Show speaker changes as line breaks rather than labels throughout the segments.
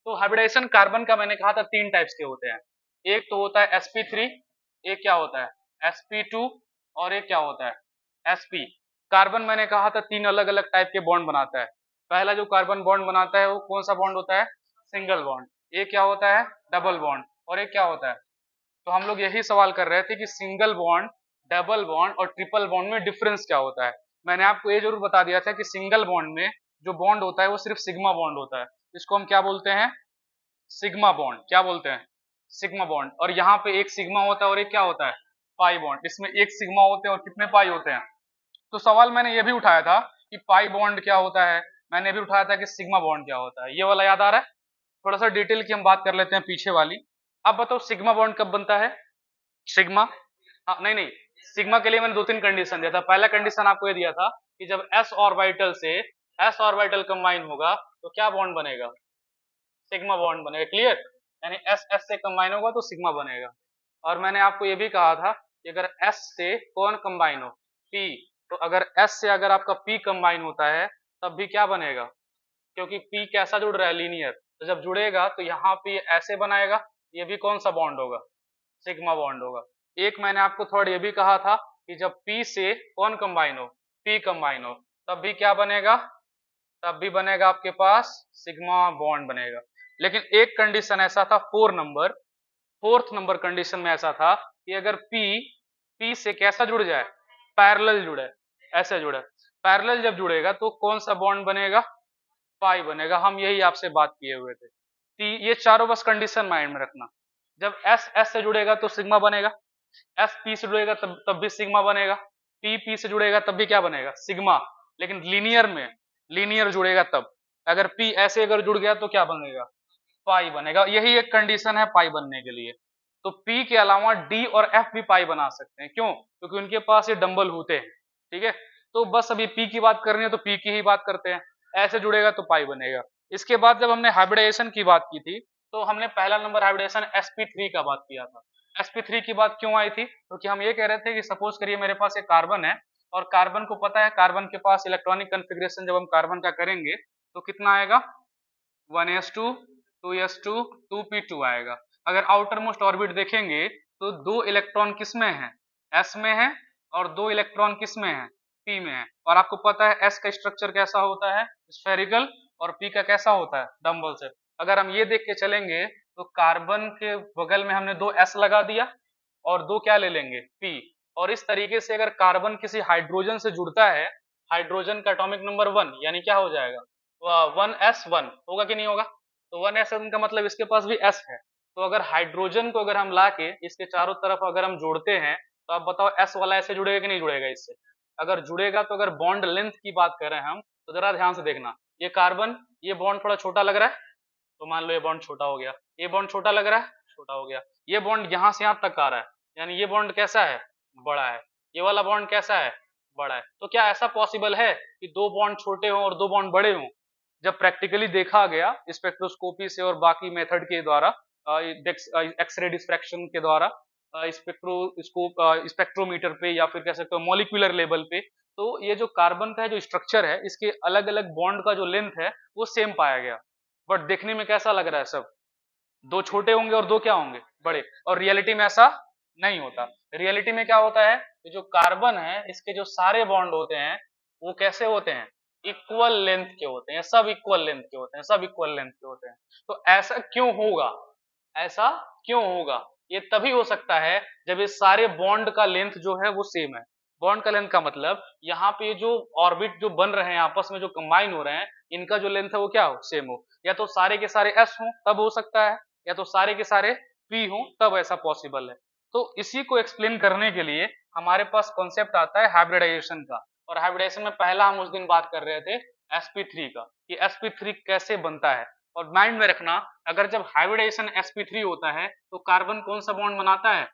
तो hybridisation carbon का मैंने कहा था 3 टाइप्स के होते हैं। एक तो होता है sp3, एक क्या होता है sp2 और एक क्या होता है sp। कार्बन मैंने कहा था 3 अलग अलग टाइप के बॉन्ड बनाता है। पहला जो कार्बन बॉन्ड बनाता है वो कौन सा बॉन्ड होता है? Single bond. एक क्या होता है? Double bond. और एक क्या होता है? तो हम लोग यही सवाल कर रहे थे कि सिंगल बॉन्ड, डबल बॉन्ड और ट्रिपल बॉन्ड में डिफरेंस क्या होता है। मैंने आपको ये जरूर बता दिया था कि सिंगल बॉन्ड में जो बॉन्ड होता है वो सिर्फ सिग्मा बॉन्ड होता है। इसको हम क्या बोलते हैं? Sigma bond. क्या बोलते हैं? Sigma bond. और यहाँ पे एक सिग्मा होता है और एक क्या होता है? Pi bond. इसमें एक सिग्मा होते हैं और कितने पाई होते हैं? तो सवाल मैंने ये भी उठाया था कि पाई बॉन्ड क्या होता है, मैंने भी उठाया था कि सिग्मा बॉन्ड क्या होता है। ये वाला याद आ रहा है? थोड़ा सा डिटेल की हम बात कर लेते हैं पीछे वाली। अब बताओ सिग्मा बॉन्ड कब बनता है? सिग्मा, हाँ नहीं नहीं, सिग्मा के लिए मैंने 2-3 कंडीशन दिया था। पहला कंडीशन आपको ये दिया था कि जब s ऑर्बिटल से s ऑर्बिटल कंबाइन होगा तो क्या बॉन्ड बनेगा? सिग्मा बॉन्ड बनेगा। क्लियर? यानी s s से कंबाइन होगा तो सिग्मा बनेगा। और मैंने आपको ये भी कहा था कि अगर s से कौन कंबाइन हो? p। तो अगर s से अगर आपका p कंबाइन होता है तब भी क्या बनेगा? क्योंकि p कैसा जुड़ रहा है? लीनियर। तो जब जुड़ेगा तो यहाँ पे ऐसे बनाएगा, ये भी कौन सा बॉन्ड होगा? सिग्मा बॉन्ड होगा। एक मैंने आपको थर्ड ये भी कहा था कि जब P से कौन कंबाइन हो? P कंबाइन हो तब भी क्या बनेगा? तब भी बनेगा आपके पास सिग्मा बॉन्ड बनेगा। लेकिन एक कंडीशन ऐसा था, फोर्थ नंबर कंडीशन में ऐसा था कि अगर P से कैसा जुड़ जाए? पैरेलल जुड़े, ऐसे जुड़े। पैरेलल जब जुड़ेगा तो कौन सा बॉन्ड बनेगा? पाई बनेगा। हम यही आपसे बात किए हुए थे। ये चारों बस कंडीशन माइंड में रखना। जब S S से जुड़ेगा तो सिग्मा बनेगा, S P से जुड़ेगा तब भी सिग्मा बनेगा, P से जुड़ेगा तब भी क्या बनेगा? सिग्मा। लेकिन लीनियर जुड़ेगा तब। अगर P ऐसे अगर जुड़ गया तो क्या बनेगा? पाई बनेगा। यही एक कंडीशन है पाई बनने के लिए। तो P के अलावा D और F भी पाई बना सकते हैं। क्यों? क्योंकि उनके पास ये डंबल होते हैं। ठीक है, तो बस अभी P की बात करनी है तो P की ही बात करते हैं। ऐसे जुड़ेगा तो पाई बनेगा। इसके बाद जब हमने हाइब्रिडाइजेशन की बात की थी तो हमने पहला नंबर हाइब्रिडेशन sp3 का बात किया था। sp3 की बात क्यों आई थी? क्योंकि हम ये कह रहे थे कि सपोज करिए मेरे पास एक कार्बन है और कार्बन को पता है, कार्बन के पास इलेक्ट्रॉनिक कन्फिग्रेशन जब हम कार्बन का करेंगे तो कितना आएगा? 1s2 2s2 2p2 आएगा। अगर आउटर मोस्ट ऑर्बिट देखेंगे तो 2 इलेक्ट्रॉन किस में है? s में है। और 2 इलेक्ट्रॉन किस में है? p में है। और आपको पता है s का स्ट्रक्चर कैसा होता है? स्फेरिकल। और p का कैसा होता है? डंबल से। अगर हम ये देख के चलेंगे तो कार्बन के बगल में हमने 2 s लगा दिया और 2 क्या ले लेंगे? p। और इस तरीके से अगर कार्बन किसी हाइड्रोजन से जुड़ता है, हाइड्रोजन का एटॉमिक नंबर 1 यानी क्या हो जाएगा? 1s1 होगा कि नहीं होगा? तो 1s1 का मतलब इसके पास भी s है। तो अगर हाइड्रोजन को अगर हम लाके इसके चारों तरफ अगर हम जोड़ते हैं तो आप बताओ s वाला ऐसे जुड़ेगा कि नहीं जुड़ेगा इससे? अगर जुड़ेगा तो अगर बॉन्ड लेंथ की बात करें हम तो जरा ध्यान से देखना, ये कार्बन, ये बॉन्ड थोड़ा छोटा लग रहा है तो मान लो ये बॉन्ड छोटा हो गया, ये बॉन्ड छोटा लग रहा है, छोटा हो गया। ये बॉन्ड यहाँ से यहाँ तक आ रहा है यानी ये बॉन्ड कैसा है? बड़ा है। ये वाला बॉन्ड कैसा है? बड़ा है। तो क्या ऐसा पॉसिबल है कि 2 बॉन्ड छोटे हों और 2 बॉन्ड बड़े हों? जब प्रैक्टिकली देखा गया स्पेक्ट्रोस्कोपी से और बाकी मेथड के द्वारा, एक्सरे डिफ्रैक्शन के द्वारा, स्पेक्ट्रोमीटर पे या फिर कह सकते हो मॉलिक्यूलर लेवल पे, तो ये जो कार्बन का जो स्ट्रक्चर है इसके अलग अलग बॉन्ड का जो लेंथ है वो सेम पाया गया। बट देखने में कैसा लग रहा है? सब 2 छोटे होंगे और 2 क्या होंगे? बड़े। और रियलिटी में ऐसा नहीं होता। रियलिटी में क्या होता है? जो कार्बन है इसके जो सारे बॉन्ड होते हैं वो कैसे होते हैं? इक्वल लेंथ के होते हैं। सब इक्वल लेंथ के होते हैं, सब इक्वल लेंथ के होते हैं। तो ऐसा क्यों होगा? ऐसा क्यों होगा? ये तभी हो सकता है जब ये सारे बॉन्ड का लेंथ जो है वो सेम है। बॉन्ड का लेंथ का मतलब यहाँ पे जो ऑर्बिट जो बन रहे हैं आपस में जो कंबाइन हो रहे हैं इनका जो लेंथ है वो क्या हो? सेम हो। या तो सारे के सारे s हो तब हो सकता है, या तो सारे के सारे p हो तब ऐसा पॉसिबल है। तो इसी को एक्सप्लेन करने के लिए हमारे पास कॉन्सेप्ट आता है हाइब्रिडाइजेशन का। और हाइब्रिडाइजेशन में पहला हम उस दिन बात कर रहे थे sp3 का, कि sp3 कैसे बनता है। और माइंड में रखना, अगर जब हाइब्रिडाइजेशन sp3 होता है तो कार्बन कौन सा बॉन्ड बनाता है?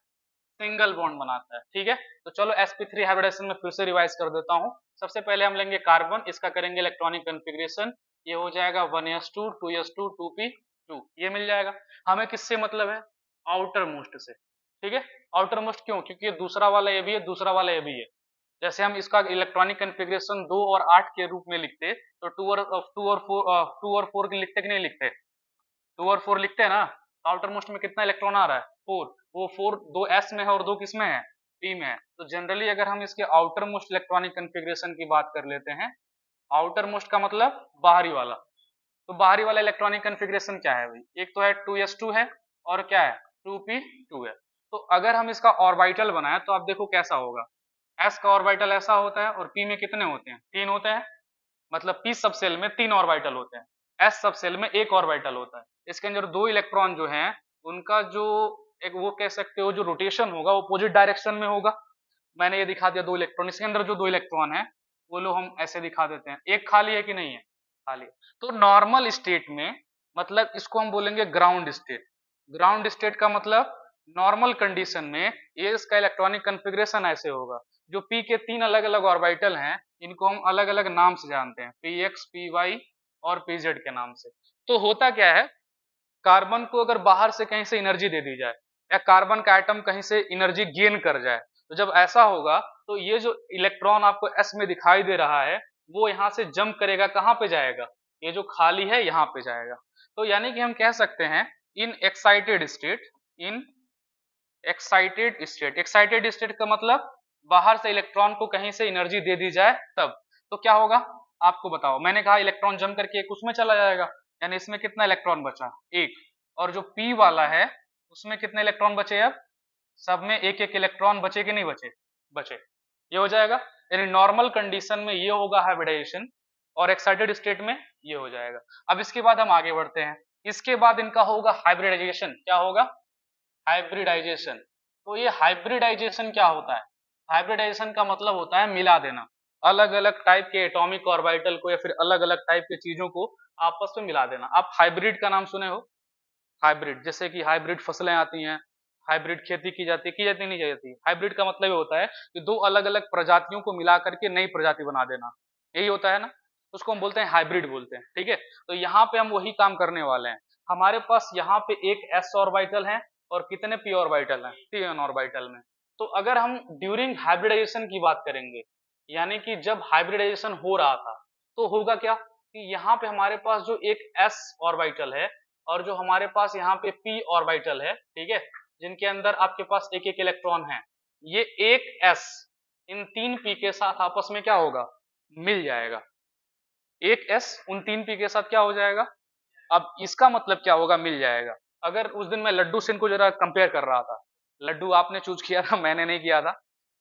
सिंगल बॉन्ड बनाता है। ठीक है, तो चलो sp3 हाइब्रिडाइजेशन में फिर से रिवाइज कर देता हूं। सबसे पहले हम लेंगे कार्बन, इसका करेंगे इलेक्ट्रॉनिक कन्फिग्रेशन। ये हो जाएगा 1s2 2s2 2p2, ये मिल जाएगा। हमें किससे मतलब है? आउटर मोस्ट से। ठीक है, आउटर मोस्ट क्यों? क्योंकि दूसरा वाला ये भी है, दूसरा वाला ये भी है। जैसे हम इसका इलेक्ट्रॉनिक कन्फिग्रेशन 2 और 8 के रूप में लिखते तो 2 और 4 के लिखते कि नहीं लिखते? 2 और 4 लिखते हैं ना, आउटर मोस्ट में कितना इलेक्ट्रॉन आ रहा है 4, वो 4 दो s में है और दो किस में है p में है। तो जनरली अगर हम इसके आउटर मोस्ट इलेक्ट्रॉनिक कन्फिग्रेशन की बात कर लेते हैं, आउटर मोस्ट का मतलब बाहरी वाला, तो बाहरी वाला इलेक्ट्रॉनिक कन्फिग्रेशन क्या है भाई, एक तो है 2s2 है और क्या है 2p2 है। तो अगर हम इसका ऑर्बिटल बनाए तो आप देखो कैसा होगा, s का ऑर्बिटल ऐसा होता है और p में कितने होते हैं 3 होते हैं, मतलब p सब सेल में 3 ऑर्बिटल होते हैं, s सब सेल में 1 ऑर्बिटल होता है। इसके अंदर 2 इलेक्ट्रॉन जो हैं उनका जो एक वो कह सकते हो जो रोटेशन होगा वो अपोजिट डायरेक्शन में होगा। मैंने ये दिखा दिया 2 इलेक्ट्रॉन, इसके अंदर जो 2 इलेक्ट्रॉन है वो लो हम ऐसे दिखा देते हैं, एक खाली है कि नहीं है, खाली। तो नॉर्मल स्टेट में मतलब इसको हम बोलेंगे ग्राउंड स्टेट। ग्राउंड स्टेट का मतलब नॉर्मल कंडीशन में ये इसका इलेक्ट्रॉनिक कन्फिग्रेशन ऐसे होगा, जो p के 3 अलग अलग ऑर्बिटल हैं इनको हम अलग अलग नाम से जानते हैं, px py और pz के नाम से। तो होता क्या है, कार्बन को अगर बाहर से कहीं से एनर्जी दे दी जाए या कार्बन का एटम कहीं से एनर्जी गेन कर जाए, तो जब ऐसा होगा तो ये जो इलेक्ट्रॉन आपको s में दिखाई दे रहा है वो यहाँ से जंप करेगा, कहाँ पे जाएगा, ये जो खाली है यहाँ पे जाएगा। तो यानी कि हम कह सकते हैं in excited state, in excited state का मतलब बाहर से इलेक्ट्रॉन को कहीं से एनर्जी दे दी जाए तब, तो क्या होगा आपको बताओ। मैंने कहा इलेक्ट्रॉन जंप करके एक उसमें चला जाएगा, यानी इसमें कितना इलेक्ट्रॉन बचा एक, और जो p वाला है उसमें कितने इलेक्ट्रॉन बचे, अब सब में एक एक इलेक्ट्रॉन बचे कि नहीं बचे, बचे, ये हो जाएगा। यानी नॉर्मल कंडीशन में ये होगा हाइब्रिडाइजेशन और एक्साइटेड स्टेट में ये हो जाएगा। अब इसके बाद हम आगे बढ़ते हैं, इसके बाद इनका होगा हाइब्रिडाइजेशन। क्या होगा, हाइब्रिडाइजेशन। तो ये हाइब्रिडाइजेशन क्या होता है, हाइब्रिडाइजेशन का मतलब होता है मिला देना, अलग अलग टाइप के एटॉमिक ऑर्बिटल को या फिर अलग अलग टाइप की चीजों को आपस में मिला देना। आप हाइब्रिड का नाम सुने हो, हाइब्रिड जैसे कि हाइब्रिड फसलें आती हैं, हाइब्रिड खेती की जाती है, की जाती नहीं जाती। हाइब्रिड का मतलब ये होता है कि दो अलग अलग प्रजातियों को मिला करके नई प्रजाति बना देना, यही होता है ना, उसको हम बोलते हैं हाइब्रिड बोलते हैं, ठीक है। तो यहाँ पे हम वही काम करने वाले हैं। हमारे पास यहाँ पे एक s ऑर्बिटल है और कितने p ऑर्बिटल हैं, 3 ऑर्बिटल में। तो अगर हम ड्यूरिंग हाइब्रिडाइजेशन की बात करेंगे, यानी कि जब हाइब्रिडाइजेशन हो रहा था तो होगा क्या कि यहाँ पे हमारे पास जो एक s ऑर्बिटल है और जो हमारे पास यहाँ पे p ऑर्बिटल है, ठीक है, जिनके अंदर आपके पास एक एक इलेक्ट्रॉन है, ये एक s इन 3 p के साथ आपस में क्या होगा, मिल जाएगा। एक s उन 3 p के साथ क्या हो जाएगा, अब इसका मतलब क्या होगा, मिल जाएगा। अगर उस दिन मैं लड्डू से इनको जरा कंपेयर कर रहा था, लड्डू आपने चूज किया था मैंने नहीं किया था,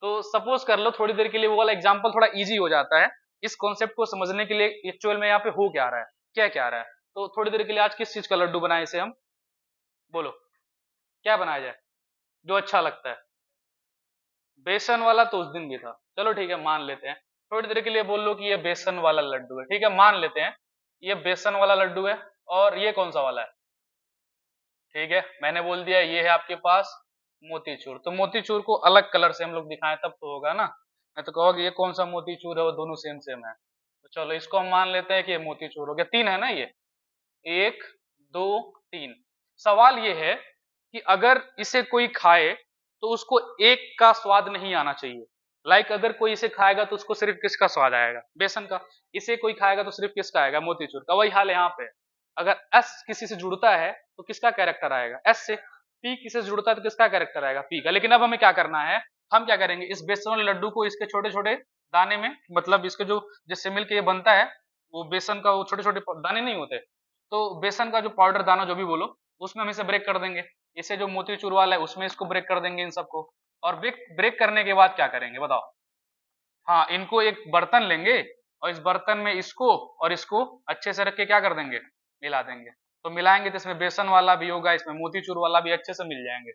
तो सपोज कर लो थोड़ी देर के लिए वो वाला एग्जांपल थोड़ा इजी हो जाता है इस कॉन्सेप्ट को समझने के लिए एक्चुअल में यहाँ पे हो क्या रहा है, क्या क्या रहा है। तो थोड़ी देर के लिए आज किस चीज का लड्डू बनाए इसे हम, बोलो क्या बनाया जाए जो अच्छा लगता है। बेसन वाला तो उस दिन भी था, चलो ठीक है मान लेते हैं। थोड़ी देर के लिए बोल लो कि ये बेसन वाला लड्डू है, ठीक है मान लेते हैं ये बेसन वाला लड्डू है। और ये कौन सा वाला है, ठीक है मैंने बोल दिया ये है आपके पास मोतीचूर। तो मोतीचूर को अलग कलर से हम लोग दिखाएं तब तो होगा ना, मैं तो कहोगे ये कौन सा मोतीचूर है, वो दोनों सेम सेम है। तो चलो इसको हम मान लेते हैं कि ये मोतीचूर हो गया, 3 है ना ये, 1 2 3। सवाल ये है कि अगर इसे कोई खाए तो उसको एक का स्वाद नहीं आना चाहिए। लाइक अगर कोई इसे खाएगा तो उसको सिर्फ किसका स्वाद आएगा, बेसन का। इसे कोई खाएगा तो सिर्फ किसका आएगा, मोतीचूर का। वही हाल है यहाँ पे, अगर एस किसी से जुड़ता है तो किसका कैरेक्टर आएगा, एस से। पी किसी से जुड़ता है तो किसका कैरेक्टर आएगा, पी का। लेकिन अब हमें क्या करना है, हम क्या करेंगे, इस बेसन वाले लड्डू को इसके छोटे छोटे दाने में, मतलब इसके जो जिससे मिलके ये बनता है वो बेसन का वो छोटे छोटे दाने नहीं होते, तो बेसन का जो पाउडर दाना जो भी बोलो उसमें हम इसे ब्रेक कर देंगे। इसे जो मोतीचूर वाला है उसमें इसको ब्रेक कर देंगे इन सबको। और ब्रेक ब्रेक करने के बाद क्या करेंगे बताओ, हाँ इनको एक बर्तन लेंगे और इस बर्तन में इसको और इसको अच्छे से रख के क्या कर देंगे, मिला देंगे। तो मिलाएंगे तो इसमें बेसन वाला भी होगा, इसमें मोतीचूर वाला भी अच्छे से मिल जाएंगे।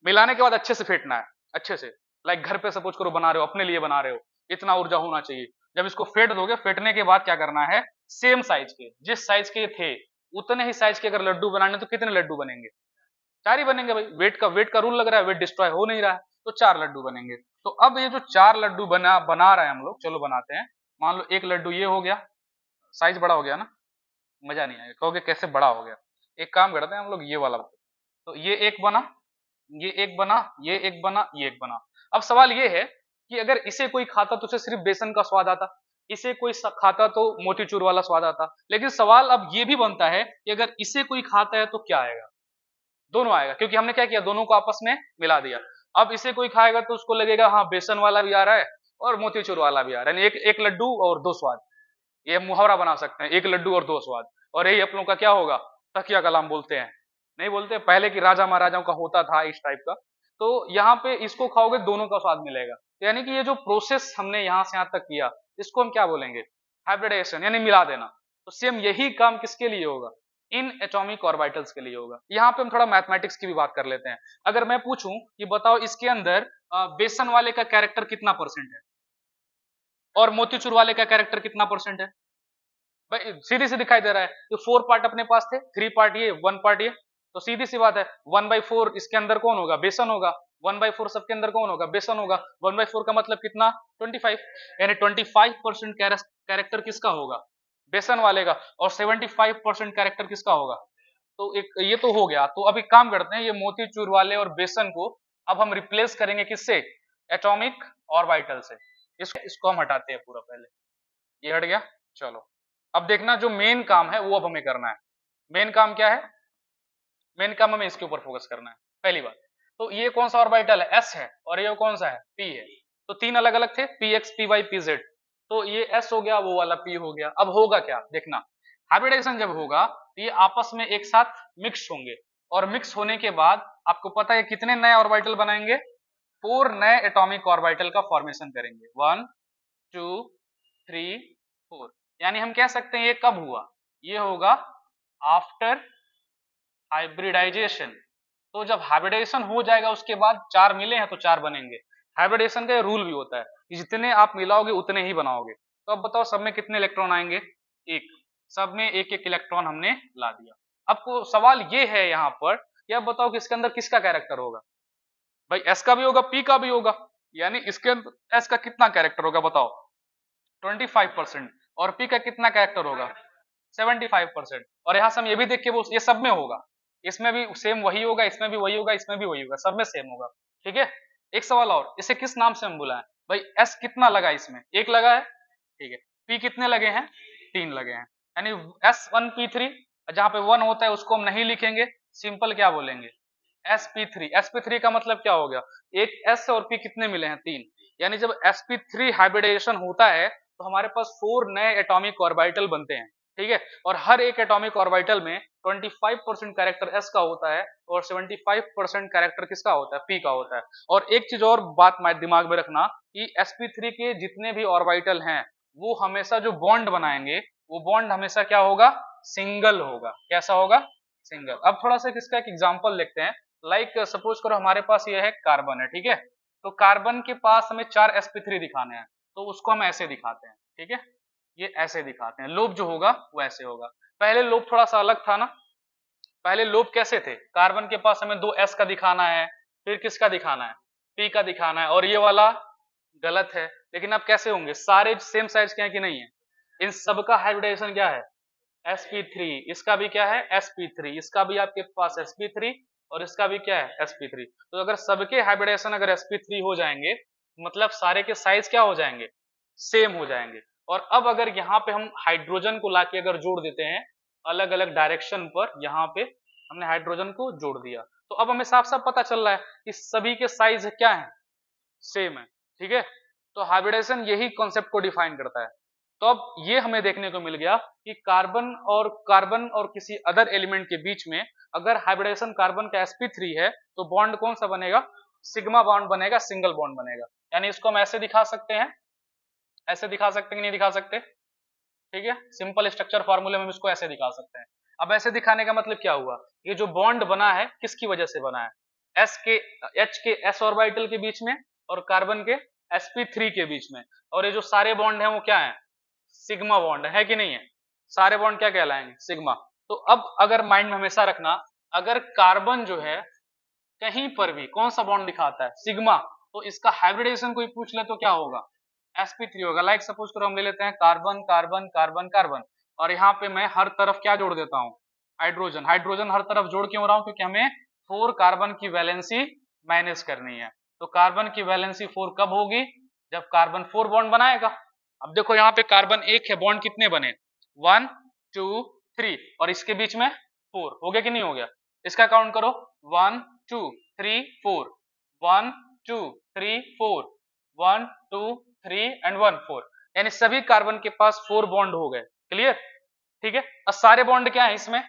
मिलाने के बाद अच्छे से फेंटना है, अच्छे से। लाइक घर पे सपोज करो बना रहे हो, अपने लिए बना रहे हो, इतना ऊर्जा होना चाहिए। जब इसको फेंट दोगे, फेंटने के बाद क्या करना है, सेम साइज के, जिस साइज के थे उतने ही साइज के अगर लड्डू बनाने तो कितने लड्डू बनेंगे, 4 ही बनेंगे भाई। वेट का रूल लग रहा है, वेट डिस्ट्रॉय हो नहीं रहा है, तो 4 लड्डू बनेंगे। तो अब ये जो 4 लड्डू बना रहे हैं हम लोग, चलो बनाते हैं। मान लो एक लड्डू ये हो गया, साइज बड़ा हो गया ना, मजा नहीं आएगा, कहोगे कैसे बड़ा हो गया। एक काम करते हैं हम लोग ये वाला, तो ये एक बना, ये एक बना, ये एक बना, ये एक बना। अब सवाल ये है कि अगर इसे कोई खाता तो उसे सिर्फ बेसन का स्वाद आता, इसे कोई खाता तो मोतीचूर वाला स्वाद आता। लेकिन सवाल अब ये भी बनता है कि अगर इसे कोई खाता है तो क्या आएगा? दोनों आएगा, क्योंकि हमने क्या किया, दोनों को आपस में मिला दिया। अब इसे कोई खाएगा तो उसको लगेगा हाँ बेसन वाला भी आ रहा है और मोतीचूर वाला भी आ रहा है, यानी एक एक लड्डू और दो स्वाद। ये मुहावरा बना सकते हैं, एक लड्डू और दो स्वाद। और यही आप लोगों का क्या होगा, तकिया कलाम बोलते हैं, नहीं बोलते, पहले की राजा महाराजाओं का होता था इस टाइप का। तो यहाँ पे इसको खाओगे दोनों का स्वाद मिलेगा। तो यानी कि ये जो प्रोसेस हमने यहाँ से यहाँ तक किया, इसको हम क्या बोलेंगे, हाइब्रिडाइजेशन, यानी मिला देना। तो सेम यही काम किसके लिए होगा, इन एटॉमिक ऑर्बिटल्स के लिए होगा। यहाँ पे हम थोड़ा मैथमेटिक्स की भी बात कर लेते हैं। अगर मैं पूछूं कि बताओ इसके अंदर बेसन वाले का कैरेक्टर कितना परसेंट है और मोतीचूर वाले का कैरेक्टर कितना परसेंट है, भाई सीधी सी दिखाई दे रहा है। तो 4 पार्ट अपने पास थे, 3 पार्ट ये, 1 पार्ट ये, तो सीधी सी बात है 1/4 इसके अंदर कौन होगा, बेसन होगा। 1/4 सबके अंदर कौन होगा, बेसन होगा। 1/4 का मतलब कितना, 25, यानी 25% कैरेक्टर किसका होगा, बेसन वाले का, और 75% कैरेक्टर किसका होगा। तो एक ये तो हो गया। तो अब एक काम करते हैं, ये मोतीचूर वाले और बेसन को अब हम रिप्लेस करेंगे किससे, एटॉमिक ऑर्बिटल से। इसको हम हटाते हैं पूरा, पहले ये हट गया। चलो अब देखना, जो मेन काम है वो अब हमें करना है। मेन काम क्या है, मेन काम हमें इसके ऊपर फोकस करना है। पहली बात तो ये कौन सा ऑर्बिटल है, एस है, और ये कौन सा है, पी है। तो तीन अलग अलग थे, P X, P Y, P Z. तो ये एस हो गया, वो वाला पी हो गया। अब होगा क्या, देखना, हाइब्रिडाइजेशन जब होगा तो ये आपस में एक साथ मिक्स होंगे, और मिक्स होने के बाद आपको पता है कितने नए ऑर्बिटल बनाएंगे, 4 नए एटॉमिक ऑर्बिटल का फॉर्मेशन करेंगे। 1 2 3 4। यानी हम कह सकते हैं ये कब हुआ, ये होगा आफ्टर हाइब्रिडाइजेशन। तो जब हाइब्रिडाइजेशन हो जाएगा उसके बाद 4 मिले हैं तो 4 बनेंगे। हाइब्रिडाइजेशन का रूल भी होता है कि जितने आप मिलाओगे उतने ही बनाओगे। तो अब बताओ सब में कितने इलेक्ट्रॉन आएंगे, एक, सब में एक एक इलेक्ट्रॉन हमने ला दिया। आपको सवाल ये है यहाँ पर कि अब बताओ कि इसके अंदर किसका कैरेक्टर होगा, भाई एस का भी होगा, पी का भी होगा, यानी इसके अंदर एस का कितना कैरेक्टर होगा बताओ, 25%, और पी का कितना कैरेक्टर होगा, 75%। और यहाँ से हम ये भी देख के वो ये सब में होगा, इसमें भी सेम वही होगा, इसमें भी वही होगा, इसमें भी वही होगा, सब में सेम होगा। ठीक है, एक सवाल और, इसे किस नाम से हम बुलाएं, भाई एस कितना लगा, इसमें एक लगा है, ठीक है, पी कितने लगे हैं, 3 लगे हैं, यानी S1P3, जहां पे 1 होता है उसको हम नहीं लिखेंगे, सिंपल क्या बोलेंगे, sp3। sp3 का मतलब क्या हो गया, एक s और p कितने मिले हैं, 3। यानी जब sp3 हाइब्रिडाइजेशन होता है तो हमारे पास 4 नए एटॉमिक ऑर्बिटल बनते हैं। ठीक है, और हर एक एटॉमिक ऑर्बिटल में 25% कैरेक्टर s का होता है और 75% कैरेक्टर किसका होता है, p का होता है। और एक चीज और बात दिमाग में रखना कि sp3 के जितने भी ऑर्बिटल हैं वो हमेशा जो बॉन्ड बनाएंगे वो बॉन्ड हमेशा क्या होगा, सिंगल होगा। कैसा होगा, सिंगल। अब थोड़ा सा इसका एक एग्जांपल देखते हैं। लाइक सपोज करो हमारे पास ये है कार्बन है, ठीक है, तो कार्बन के पास हमें 4 sp3 दिखाने हैं, तो उसको हम ऐसे दिखाते हैं। ठीक है, ये ऐसे दिखाते हैं, लोब जो होगा वो ऐसे होगा। पहले लोब थोड़ा सा अलग था ना, पहले लोब कैसे थे, कार्बन के पास हमें 2 s का दिखाना है, फिर किसका दिखाना है, p का दिखाना है, और ये वाला गलत है। लेकिन अब कैसे होंगे, सारे सेम साइज के हैं कि नहीं है, इन सबका हाइब्रिडाइजेशन क्या है, sp3, इसका भी क्या है sp3, इसका भी आपके पास sp3, और इसका भी क्या है sp3। तो अगर सबके हाइब्रिडेशन अगर sp3 हो जाएंगे मतलब सारे के साइज क्या हो जाएंगे, सेम हो जाएंगे। और अब अगर यहाँ पे हम हाइड्रोजन को लाके अगर जोड़ देते हैं अलग अलग डायरेक्शन पर, यहाँ पे हमने हाइड्रोजन को जोड़ दिया, तो अब हमें साफ साफ पता चल रहा है कि सभी के साइज क्या है, सेम है। ठीक है, तो हाइब्रिडेशन यही कॉन्सेप्ट को डिफाइन करता है। तो अब ये हमें देखने को मिल गया कि कार्बन और किसी अदर एलिमेंट के बीच में अगर हाइब्रिडेशन कार्बन का sp3 है तो बॉन्ड कौन सा बनेगा, सिग्मा बॉन्ड बनेगा, सिंगल बॉन्ड बनेगा। यानी इसको हम ऐसे दिखा सकते हैं, ऐसे दिखा सकते हैं कि नहीं दिखा सकते। ठीक है, सिंपल स्ट्रक्चर फॉर्मूले में हम इसको ऐसे दिखा सकते हैं। अब ऐसे दिखाने का मतलब क्या हुआ, ये जो बॉन्ड बना है किसकी वजह से बना है, H के s ऑर्बिटल के बीच में और कार्बन के sp3 के बीच में। और ये जो सारे बॉन्ड हैं वो क्या है, सिग्मा बॉन्ड है कि नहीं है, सारे बॉन्ड क्या कहलाएंगे, सिग्मा। तो अब अगर माइंड में हमेशा रखना, अगर कार्बन जो है कहीं पर भी कौन सा बॉन्ड दिखाता है, सिग्मा, तो इसका हाइब्रिडेशन कोई पूछ ले तो क्या होगा, sp3 होगा। लाइक सपोज करो हम ले लेते हैं कार्बन कार्बन कार्बन कार्बन, और यहाँ पे मैं हर तरफ क्या जोड़ देता हूँ, हाइड्रोजन। हाइड्रोजन हर तरफ जोड़ क्यों रहा हूँ, क्योंकि हमें 4 कार्बन की वैलेंसी मैनेज करनी है। तो कार्बन की वैलेंसी 4 कब होगी, जब कार्बन 4 बॉन्ड बनाएगा। अब देखो यहाँ पे कार्बन एक है, बॉन्ड कितने बने, 1 2 3 और इसके बीच में 4, हो गया कि नहीं हो गया, इसका काउंट करो 1 2 3 4 1 2 3 4 1 2 3 एंड 1 4, यानी सभी कार्बन के पास 4 बॉन्ड हो गए। क्लियर, ठीक है। अब सारे बॉन्ड क्या है इसमें,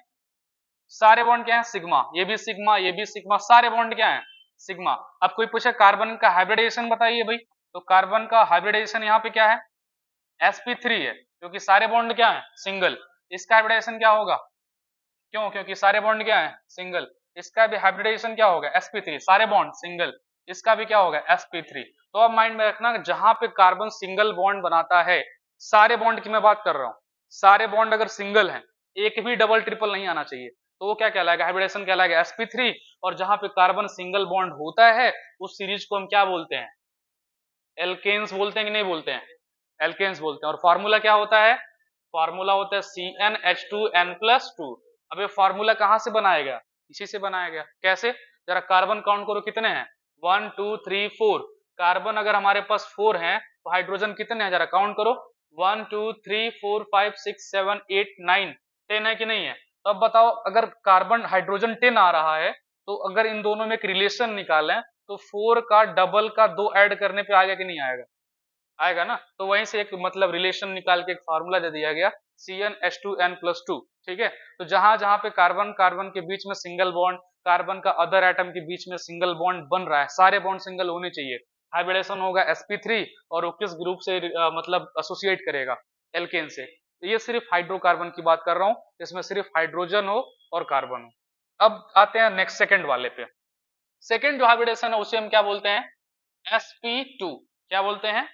सारे बॉन्ड क्या है सिग्मा, ये भी सिग्मा, ये भी सिग्मा, सारे बॉन्ड क्या है सिग्मा। अब कोई पूछे कार्बन का हाइब्रिडेशन बताइए भाई, तो कार्बन का हाइब्रिडेशन यहाँ पे क्या है sp3 है, क्योंकि सारे बॉन्ड क्या है सिंगल। इसका हाइब्रिडेशन क्या होगा, क्यों, क्योंकि सारे बॉन्ड क्या है सिंगल। इसका भी हाइब्रिडेशन क्या होगा sp3, सारे बॉन्ड सिंगल, इसका भी क्या होगा sp3। तो अब माइंड में रखना जहां पे कार्बन सिंगल बॉन्ड बनाता है, सारे बॉन्ड की मैं बात कर रहा हूं, सारे बॉन्ड अगर सिंगल हैं, एक भी डबल ट्रिपल नहीं आना चाहिए, तो वो क्या कहलाएगा, हाइब्रिडेशन कहलाएगा sp3। और जहां पे कार्बन सिंगल बॉन्ड होता है उस सीरीज को हम क्या बोलते हैं, एल्केन्स बोलते हैं कि नहीं बोलते हैं, एल्केन्स बोलते हैं। और फार्मूला क्या होता है, फार्मूला होता है CnH2n+2। अब ये फार्मूला कहां से बनाया गया, इसी से बनाया गया। कैसे, जरा कार्बन काउंट करो कितने हैं, 1 2 3 4, कार्बन अगर हमारे पास 4 हैं तो हाइड्रोजन कितने हैं, जरा काउंट करो 1 2 3 4 5 6 7 8 9 10 है कि नहीं है। तो अब बताओ अगर कार्बन हाइड्रोजन 10 आ रहा है, तो अगर इन दोनों में एक रिलेशन निकालें तो 4 का डबल का 2 ऐड करने पे आएगा कि नहीं आएगा, आएगा ना। तो वहीं से एक मतलब रिलेशन निकाल के एक फार्मूला दे दिया गया CnH2n+2। ठीक है, तो जहां जहां पे कार्बन कार्बन के बीच में सिंगल बॉन्ड, कार्बन का अदर एटम के बीच में सिंगल बॉन्ड बन रहा है, सारे बॉन्ड सिंगल होने चाहिए, हाइब्रिडेशन होगा sp3 और वो किस ग्रुप से मतलब एसोसिएट करेगा, एल्केन से। तो ये सिर्फ हाइड्रोकार्बन की बात कर रहा हूँ, इसमें सिर्फ हाइड्रोजन हो और कार्बन हो। अब आते हैं नेक्स्ट सेकंड वाले पे। सेकंड जो हाइब्रिडेशन है उसे हम क्या बोलते हैं, sp2। क्या बोलते हैं,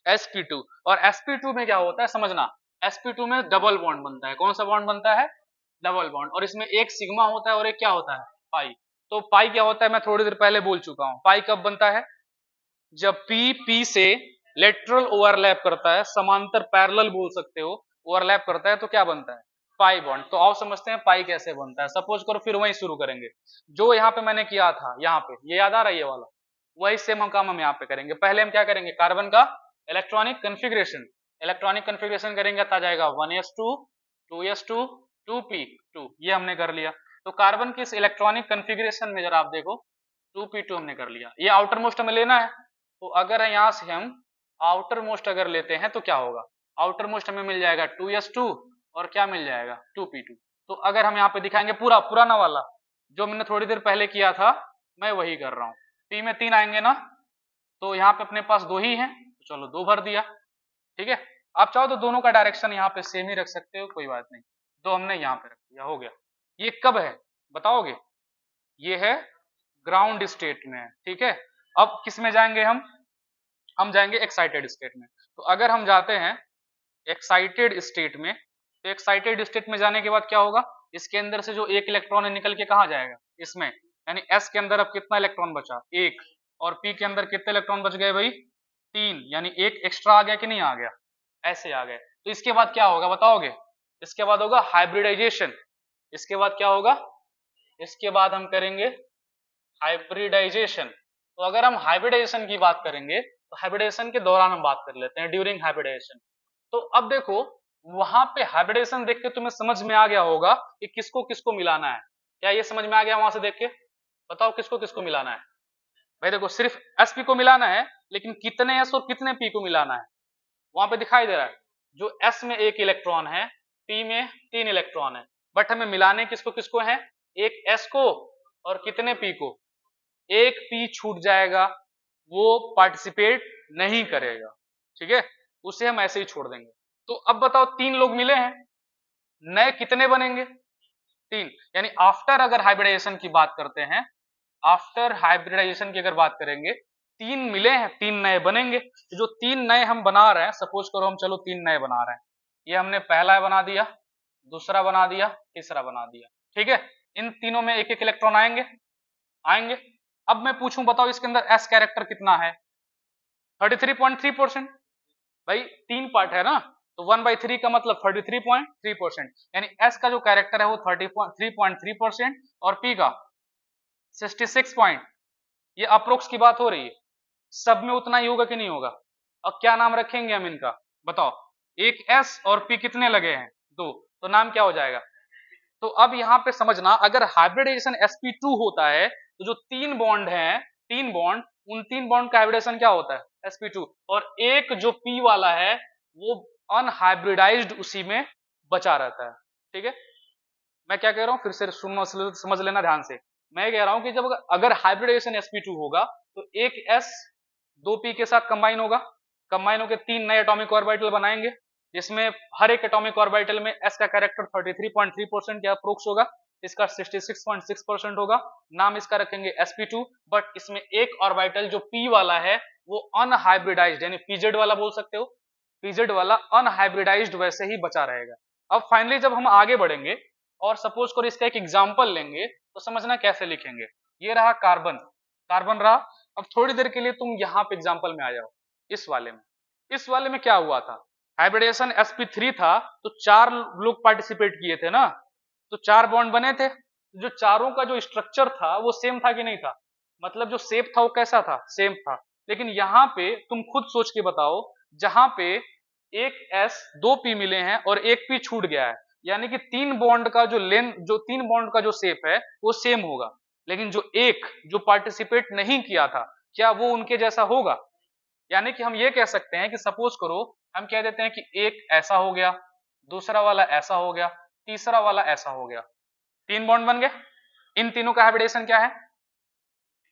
sp2। और sp2 में क्या होता है समझना, sp2 में डबल बॉन्ड बनता है। कौन सा बॉन्ड बनता है, डबल बॉन्ड। और इसमें एक सिग्मा होता है और एक क्या होता है, पाई। तो पाई क्या होता है मैं थोड़ी देर पहले बोल चुका हूं, पाई कब बनता है, जब p से लेटरल ओवरलैप करता है, समांतर पैरेलल बोल सकते हो, ओवरलैप करता है तो क्या बनता है, पाई बॉन्ड। तो आओ समझते हैं पाई कैसे बनता है। सपोज करो, फिर वहीं शुरू करेंगे जो यहाँ पे मैंने किया था, यहाँ पे ये याद आ रहा है ये वाला, वही सेम हम काम हम यहाँ पे करेंगे। पहले हम क्या करेंगे, कार्बन का इलेक्ट्रॉनिक कन्फिग्रेशन, इलेक्ट्रॉनिक कन्फिग्रेशन करेंगे, आ जाएगा 1s2 2s2 2p2, ये हमने कर लिया। तो कार्बन के इस इलेक्ट्रॉनिक कन्फिग्रेशन में जरा आप देखो 2p2 हमने कर लिया, ये आउटर मोस्ट हमें लेना है। तो अगर यहाँ से हम आउटर मोस्ट अगर लेते हैं तो क्या होगा, आउटर मोस्ट हमें मिल जाएगा 2s2 और क्या मिल जाएगा 2p2। तो अगर हम यहाँ पे दिखाएंगे पूरा पुराना वाला जो मैंने थोड़ी देर पहले किया था, मैं वही कर रहा हूँ। p में 3 आएंगे ना, तो यहाँ पे अपने पास 2 ही हैं, तो चलो 2 भर दिया। ठीक है, आप चाहो तो दोनों का डायरेक्शन यहाँ पे सेम ही रख सकते हो, कोई बात नहीं। 2 हमने यहाँ पे रख दिया, हो गया। ये कब है बताओगे, ये है ग्राउंड स्टेट में। ठीक है, अब किस में जाएंगे हम जाएंगे एक्साइटेड स्टेट में। तो अगर हम जाते हैं एक्साइटेड स्टेट में, तो एक्साइटेड स्टेट में जाने के बाद क्या होगा, इसके अंदर से जो एक इलेक्ट्रॉन है निकल के कहाँ जाएगा, इसमें, यानी s के अंदर अब कितना इलेक्ट्रॉन बचा, 1, और p के अंदर कितने इलेक्ट्रॉन बच गए भाई, 3, यानी एक एक्स्ट्रा आ गया कि नहीं आ गया, ऐसे आ गए। तो इसके बाद क्या होगा बताओगे, इसके बाद होगा हाइब्रिडाइजेशन। इसके बाद क्या होगा, इसके बाद हम करेंगे हाइब्रिडाइजेशन। तो अगर हम हाइब्रिडाइजेशन की बात करेंगे तो हाइब्रिडेशन के दौरान हम बात कर लेते हैं, ड्यूरिंग हाइब्रिडेशन। तो अब देखो वहां पे हाइब्रिडेशन देख के तुम्हें समझ में आ गया होगा कि किसको किसको मिलाना है। क्या ये समझ में आ गया वहां से देख के, बताओ किसको किसको मिलाना है। भाई देखो सिर्फ sp को मिलाना है, लेकिन कितने s और कितने p को मिलाना है वहां पे दिखाई दे रहा है। जो s में 1 इलेक्ट्रॉन है, p में 3 इलेक्ट्रॉन है, बट हमें मिलाने किसको किसको है, एक s को और कितने p को, एक p छूट जाएगा, वो पार्टिसिपेट नहीं करेगा। ठीक है, उसे हम ऐसे ही छोड़ देंगे। तो अब बताओ 3 लोग मिले हैं, नए कितने बनेंगे, 3, यानी आफ्टर अगर हाइब्रिडाइजेशन की बात करते हैं, आफ्टर हाइब्रिडाइजेशन की अगर बात करेंगे, 3 मिले हैं, 3 नए बनेंगे। तो जो 3 नए हम बना रहे हैं, सपोज करो हम चलो 3 नए बना रहे हैं, ये हमने पहला बना दिया, दूसरा बना दिया, तीसरा बना दिया। ठीक है, इन तीनों में एक एक इलेक्ट्रॉन आएंगे आएंगे। अब मैं पूछूं बताओ इसके अंदर s कैरेक्टर कितना है, 33.3%। भाई 3 पार्ट है ना, तो 1/3 का मतलब 33.3%, यानी s का जो कैरेक्टर है वो 33.3% और p का 66 ये अप्रोक्स की बात हो रही है, सब में उतना ही होगा कि नहीं होगा। अब क्या नाम रखेंगे हम इनका, बताओ, एक S और P कितने लगे हैं? 2, तो नाम क्या हो जाएगा? तो अब यहाँ पे समझना, अगर हाइब्रिडाइजेशन sp2 होता है तो जो 3 बॉन्ड हैं, 3 बॉन्ड, उन 3 बॉन्ड का हाइब्रिडाइजेशन क्या होता है? sp2। और एक जो p वाला है वो अनहाइब्रिडाइज्ड उसी में बचा रहता है। ठीक है, मैं क्या कह रहा हूँ फिर से सुनना, समझ लेना ध्यान से। मैं कह रहा हूं कि जब अगर हाइब्रिडाइजेशन sp2 होगा तो एक s 2p के साथ कंबाइन होगा, कंबाइन होकर 3 नए एटॉमिक ऑर्बिटल बनाएंगे, जिसमें हर एक एटॉमिक ऑर्बिटल में s का कैरेक्टर 33.3% या अप्रोक्स होगा, इसका 66.6% होगा। नाम इसका रखेंगे sp2। बट इसमें एक ऑर्बिटल जो p वाला है वो अनहाइब्रिडाइज्ड, यानी pz वाला बोल सकते हो, pz वाला अनहाइब्रिडाइज्ड वैसे ही बचा रहेगा। अब फाइनली जब हम आगे बढ़ेंगे और सपोज करो इसका एक एग्जांपल लेंगे तो समझना कैसे लिखेंगे। ये रहा कार्बन, कार्बन रहा। अब थोड़ी देर के लिए तुम यहाँ पे एग्जांपल में आ जाओ। इस वाले में, इस वाले में क्या हुआ था? हाइब्रिडेशन sp3 था तो 4 लोग पार्टिसिपेट किए थे ना, तो 4 बॉन्ड बने थे। जो चारों का जो स्ट्रक्चर था वो सेम था कि नहीं था? मतलब जो शेप था वो कैसा था? सेम था। लेकिन यहाँ पे तुम खुद सोच के बताओ, जहां पे एक S 2p मिले हैं और एक p छूट गया है, यानी कि 3 बॉन्ड का जो लेंथ, जो 3 बॉन्ड का जो शेप है वो सेम होगा, लेकिन जो एक जो पार्टिसिपेट नहीं किया था क्या वो उनके जैसा होगा? यानी कि हम ये कह सकते हैं कि सपोज करो हम कह देते हैं कि एक ऐसा हो गया, दूसरा वाला ऐसा हो गया, तीसरा वाला ऐसा हो गया, 3 बॉन्ड बन गए। इन तीनों का हाइब्रिडेशन क्या है?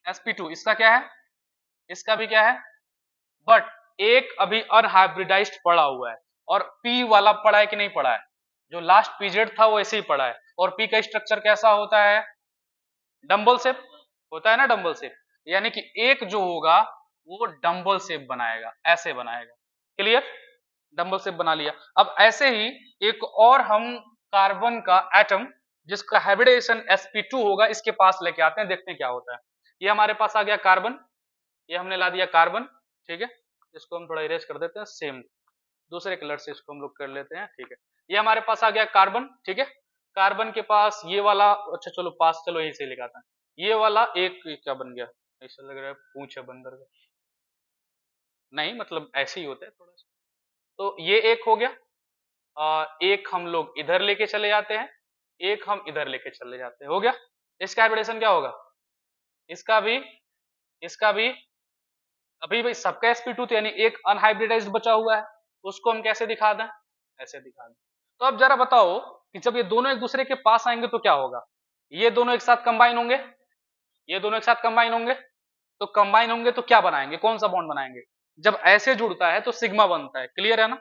sp2। इसका क्या है? इसका भी क्या है? बट एक अभी अनहाइब्रिडाइज्ड पड़ा हुआ है, और p वाला पड़ा है कि नहीं पड़ा है? जो लास्ट पीरियड था वो ऐसे ही पड़ा है। और p का स्ट्रक्चर कैसा होता है? डंबल शेप होता है ना, डंबल शेप। यानी कि एक जो होगा वो डंबल शेप बनाएगा, ऐसे बनाएगा। क्लियर? डंबल शेप बना लिया। अब ऐसे ही एक और हम कार्बन का एटम जिसका हाइब्रिडेशन sp2 होगा इसके पास लेके आते हैं, देखते हैं क्या होता है। ये हमारे पास आ गया कार्बन, ये हमने ला दिया कार्बन। ठीक है, इसको हम थोड़ा इरेज कर देते हैं, सेम दूसरे कलर से इसको हम लोग कर लेते हैं। ठीक है, ये हमारे पास आ गया कार्बन। ठीक है, कार्बन के पास ये वाला, अच्छा चलो पास, चलो यही से लिखाता है। ये वाला एक क्या बन गया? ऐसा लग रहा है पूंछ है बंदर का, नहीं मतलब ऐसे ही होता है थोड़ा सा। तो ये एक हो गया, एक हम लोग इधर लेके चले जाते हैं, एक हम इधर लेके चले जाते हैं, हो गया। इसका हाइब्रिडेशन क्या होगा? इसका भी, इसका भी। अभी भाई सबका sp2 तो यानी एक अनहाइब्रिडाइज्ड बचा हुआ है, उसको हम कैसे दिखा दें? ऐसे दिखा दें। तो अब जरा बताओ कि जब ये दोनों एक दूसरे के पास आएंगे तो क्या होगा? ये दोनों एक साथ कंबाइन होंगे, ये दोनों एक साथ कंबाइन होंगे, तो कंबाइन होंगे तो क्या बनाएंगे? कौन सा बॉन्ड बनाएंगे? जब ऐसे जुड़ता है तो सिग्मा बनता है। क्लियर है ना?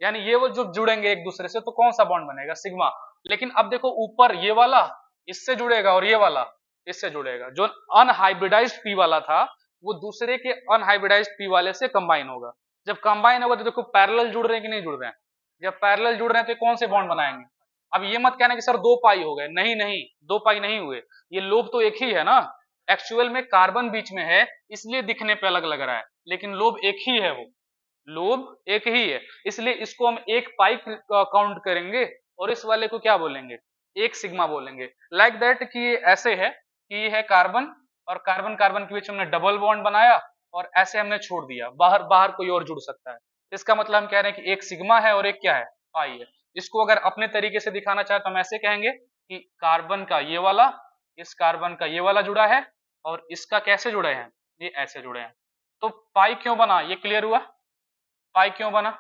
यानी ये वो जो जुड़ेंगे एक दूसरे से तो कौन सा बॉन्ड बनेगा? सिग्मा। लेकिन अब देखो ऊपर ये वाला इससे जुड़ेगा और ये वाला इससे जुड़ेगा। जो अनहाइब्रिडाइज्ड पी वाला था वो दूसरे के अनहाइब्रिडाइज्ड पी वाले से कंबाइन होगा। जब कंबाइन होगा तो देखो पैरेलल जुड़ रहे हैं कि नहीं जुड़ रहे हैं? जब पैरेलल जुड़ रहे हैं तो कौन से बॉन्ड बनाएंगे? अब ये मत कहना कि सर 2 पाई हो गए, नहीं नहीं, 2 पाई नहीं हुए, ये लोब तो एक ही है ना। एक्चुअल में कार्बन बीच में है इसलिए दिखने पे अलग लग रहा है, लेकिन लोब एक ही है, वो लोब एक ही है, इसलिए इसको हम एक पाई काउंट करेंगे और इस वाले को क्या बोलेंगे? एक सिग्मा बोलेंगे। लाइक दैट कि ये ऐसे है कि ये है कार्बन, और कार्बन कार्बन के बीच हमने डबल बॉन्ड बनाया और ऐसे हमने छोड़ दिया, बाहर बाहर कोई और जुड़ सकता है। इसका मतलब हम कह रहे हैं कि एक सिग्मा है और एक क्या है? पाई है। इसको अगर अपने तरीके से दिखाना चाहे तो हम ऐसे कहेंगे कि कार्बन का ये वाला इस कार्बन का ये वाला जुड़ा है और इसका कैसे जुड़े हैं? ये ऐसे जुड़े हैं। तो पाई क्यों बना? ये क्लियर हुआ? पाई क्यों बना?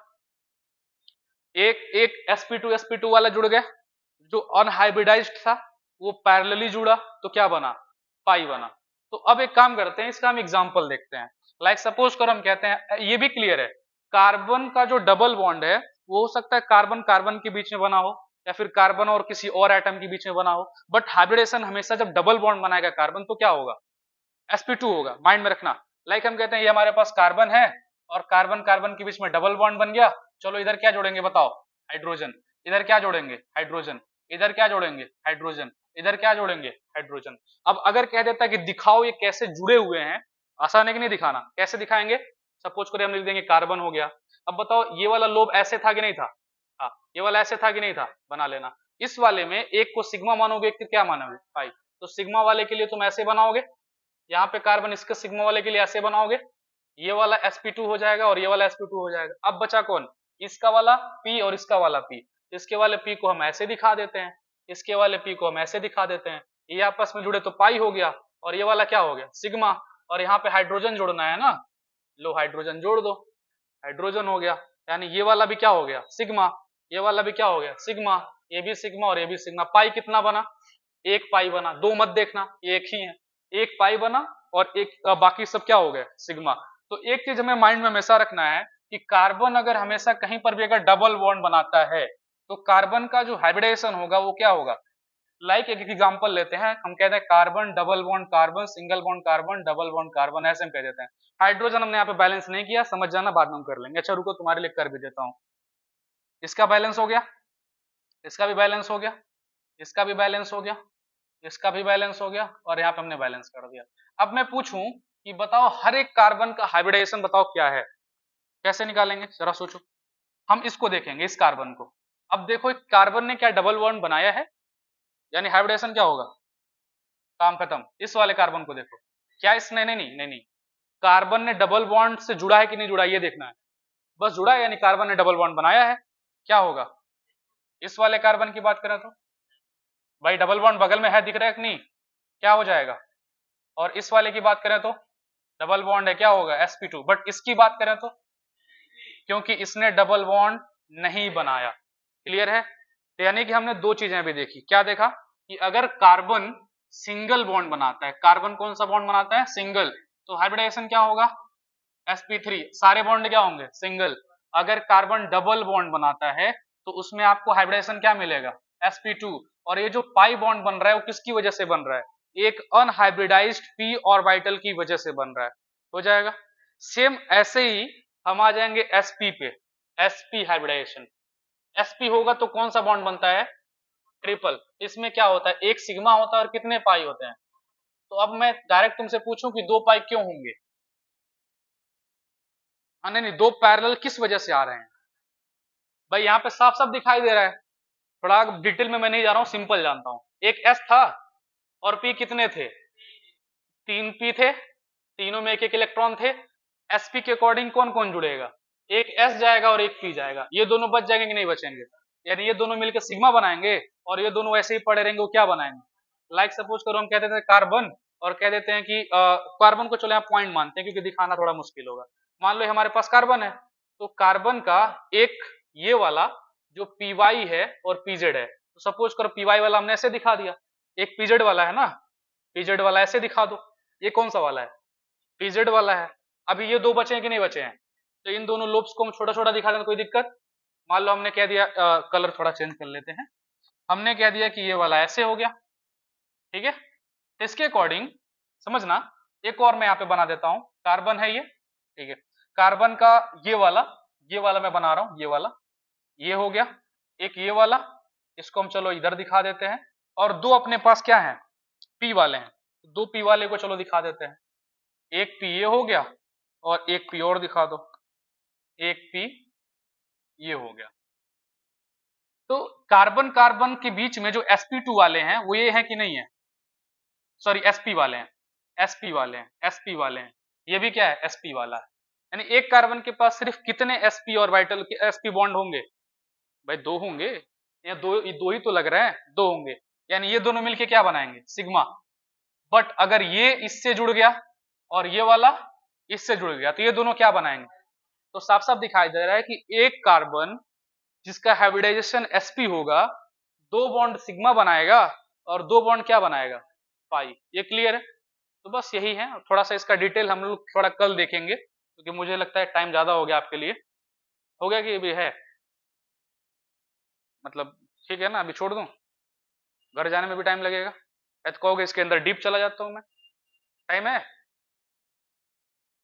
एक एक sp2 वाला जुड़ गया, जो अनहाइब्रिडाइज्ड था वो पैरेलली जुड़ा तो क्या बना? पाई बना। तो अब एक काम करते हैं, इसका हम एग्जांपल देखते हैं। लाइक सपोज करो हम कहते हैं, ये भी क्लियर है, कार्बन का जो डबल बॉन्ड है वो हो सकता है कार्बन कार्बन के बीच में बना हो या फिर कार्बन और किसी और एटम के बीच में बना हो, बट हाइब्रिडेशन हमेशा जब डबल बॉन्ड बनाएगा कार्बन तो क्या होगा? sp2 होगा, माइंड में रखना। लाइक हम कहते हैं ये हमारे पास कार्बन है और कार्बन कार्बन के बीच में डबल बॉन्ड बन गया, चलो इधर क्या जोड़ेंगे बताओ? हाइड्रोजन। इधर क्या जोड़ेंगे? हाइड्रोजन। इधर क्या जोड़ेंगे? हाइड्रोजन। इधर क्या जोड़ेंगे? हाइड्रोजन। अब अगर कह देता कि दिखाओ ये कैसे जुड़े हुए हैं, आसान है कि नहीं दिखाना? कैसे दिखाएंगे? सपोज करें हम लिख देंगे कार्बन हो गया। अब बताओ ये वाला लोब ऐसे था कि नहीं था? हाँ, ये वाला ऐसे था कि नहीं था? बना लेना। इस वाले में एक को सिग्मा मानोगे, एक को क्या मानोगे? पाई। तो सिग्मा वाले के लिए तुम ऐसे बनाओगे, यहाँ पे कार्बन इसके सिग्मा वाले के लिए ऐसे बनाओगे, ये वाला sp2 हो जाएगा और ये वाला sp2 हो जाएगा। अब बचा कौन? इसका वाला P और इसका वाला P, इसके वाले P को हम ऐसे दिखा देते हैं, इसके वाले P को हम ऐसे दिखा देते हैं, ये आपस में जुड़े तो पाई हो गया, और ये वाला क्या हो गया सिग्मा, और यहाँ पे हाइड्रोजन जोड़ना है ना, लो हाइड्रोजन जोड़ दो, हाइड्रोजन हो गया, यानी ये वाला भी क्या हो गया सिग्मा, ये वाला भी क्या हो गया सिग्मा, ये भी सिग्मा और ये भी सिग्मा। पाई कितना बना, एक पाई बना, दो मत देखना एक ही है, एक पाई बना और एक बाकी सब क्या हो गए सिग्मा। तो एक चीज हमें माइंड में हमेशा रखना है कि कार्बन अगर हमेशा कहीं पर भी अगर डबल बॉन्ड बनाता है तो कार्बन का जो हाइब्रिडेशन होगा वो क्या होगा, लाइक एक एग्जांपल लेते हैं, हम कहते हैं carbon double bond carbon, single bond carbon, double bond carbon, ऐसे हम कह देते हैं। हाइड्रोजन हमने यहाँ पे बैलेंस नहीं किया, समझ जाना, बाद में हम कर लेंगे। अच्छा रुको तुम्हारे लिए कर भी देता हूँ, इसका बैलेंस हो गया, इसका भी बैलेंस हो गया, इसका भी बैलेंस हो गया, इसका भी बैलेंस हो गया, और यहाँ पे हमने बैलेंस कर दिया। अब मैं पूछूं कि बताओ हर एक कार्बन का हाइब्रिडेशन बताओ क्या है, कैसे निकालेंगे जरा सोचो। हम इसको देखेंगे इस कार्बन को, अब देखो एक कार्बन ने क्या डबल बॉन्ड बनाया है, यानी हाइब्रिडेशन क्या होगा, काम खत्म। इस वाले कार्बन को देखो, क्या इसने नहीं, कार्बन ने डबल बॉन्ड से जुड़ा है कि नहीं जुड़ा ये देखना है, बस जुड़ा है यानी कार्बन ने डबल बॉन्ड बनाया है, क्या होगा। इस वाले कार्बन की बात करें तो भाई डबल बॉन्ड बगल में है, दिख रहा है कि नहीं, क्या हो जाएगा। और इस वाले की बात करें तो डबल बॉन्ड है, क्या होगा sp2। बट इसकी बात करें तो क्योंकि इसने डबल बॉन्ड नहीं बनाया, क्लियर है। तो यानी कि हमने दो चीजें भी देखी, क्या देखा कि अगर कार्बन सिंगल बॉन्ड बनाता है, कार्बन कौन सा बॉन्ड बनाता है सिंगल, तो हाइब्रिडेशन क्या होगा sp3, सारे बॉन्ड क्या होंगे सिंगल। अगर कार्बन डबल बॉन्ड बनाता है तो उसमें आपको हाइब्रिडेशन क्या मिलेगा sp2, और ये जो पाई बॉन्ड बन रहा है वो किसकी वजह से बन रहा है, एक अनहाइब्रिडाइज्ड p ऑर्बिटल की वजह से बन रहा है, हो जाएगा। सेम ऐसे ही हम आ जाएंगे sp पे, sp हाइब्रिडाइजेशन, sp होगा तो कौन सा बॉन्ड बनता है ट्रिपल, इसमें क्या होता है एक सिग्मा होता है और कितने पाई होते हैं। तो अब मैं डायरेक्ट तुमसे पूछूं कि दो पाई क्यों होंगे, नहीं दो पैरेलल किस वजह से आ रहे हैं, भाई यहाँ पे साफ साफ दिखाई दे रहा है, थोड़ा डिटेल में मैं नहीं जा रहा हूँ, सिंपल जानता हूँ। एक s था और p कितने थे, तीन p थे, तीनों में एक एक इलेक्ट्रॉन थे, sp के अकॉर्डिंग कौन कौन जुड़ेगा, एक s जाएगा और एक p जाएगा, ये दोनों बच जाएंगे कि नहीं बचेंगे, यानी ये दोनों मिलकर सिग्मा बनाएंगे, और ये दोनों ऐसे ही पड़े रहेंगे, वो क्या बनाएंगे, लाइक सपोज करो हम कहते थे कार्बन, और कह देते हैं कि कार्बन को चलो यहाँ पॉइंट मानते हैं क्योंकि दिखाना थोड़ा मुश्किल होगा। मान लो हमारे पास कार्बन है, तो कार्बन का एक ये वाला जो py है और pz है, तो सपोज करो py वाला हमने ऐसे दिखा दिया, एक pz वाला है ना, pz वाला ऐसे दिखा दो, ये कौन सा वाला है pz वाला है। अभी ये दो बचे हैं कि नहीं बचे हैं, तो इन दोनों लोब्स को हम छोटा छोटा दिखा दें, कोई दिक्कत। मान लो हमने कह दिया कलर थोड़ा चेंज कर लेते हैं, हमने कह दिया कि ये वाला ऐसे हो गया, ठीक है। तो इसके अकॉर्डिंग समझना, एक और मैं यहाँ पे बना देता हूं, कार्बन है ये, ठीक है, कार्बन का ये वाला मैं बना रहा हूं, ये वाला ये हो गया, एक ये वाला, इसको हम चलो इधर दिखा देते हैं, और दो अपने पास क्या है पी वाले हैं, दो पी वाले को चलो दिखा देते हैं, एक पी ये हो गया और एक पी और दिखा दो, एक पी ये हो गया। तो कार्बन कार्बन के बीच में जो sp2 वाले हैं वो ये है कि नहीं है, सॉरी sp वाले हैं, sp वाले हैं, sp वाले हैं, ये भी क्या है sp वाला है। यानी एक कार्बन के पास सिर्फ कितने sp ऑर्बिटल के sp बॉन्ड होंगे, भाई दो होंगे, या दो ही तो लग रहा है, दो होंगे, यानी ये दोनों मिलके क्या बनाएंगे सिग्मा। बट अगर ये इससे जुड़ गया और ये वाला इससे जुड़ गया तो ये दोनों क्या बनाएंगे, तो साफ साफ दिखाई दे रहा है कि एक कार्बन जिसका हाइब्रिडाइजेशन sp होगा दो बॉन्ड सिग्मा बनाएगा और दो बॉन्ड क्या बनाएगा पाई, ये क्लियर है। तो बस यही है, थोड़ा सा इसका डिटेल हम लोग थोड़ा कल देखेंगे क्योंकि मुझे लगता है टाइम ज्यादा हो गया आपके लिए, हो गया कि भी है मतलब, ठीक है ना, अभी छोड़ दूं, घर जाने में भी टाइम लगेगा, या तो कहोगे इसके अंदर डीप चला जाता हूं मैं, टाइम है,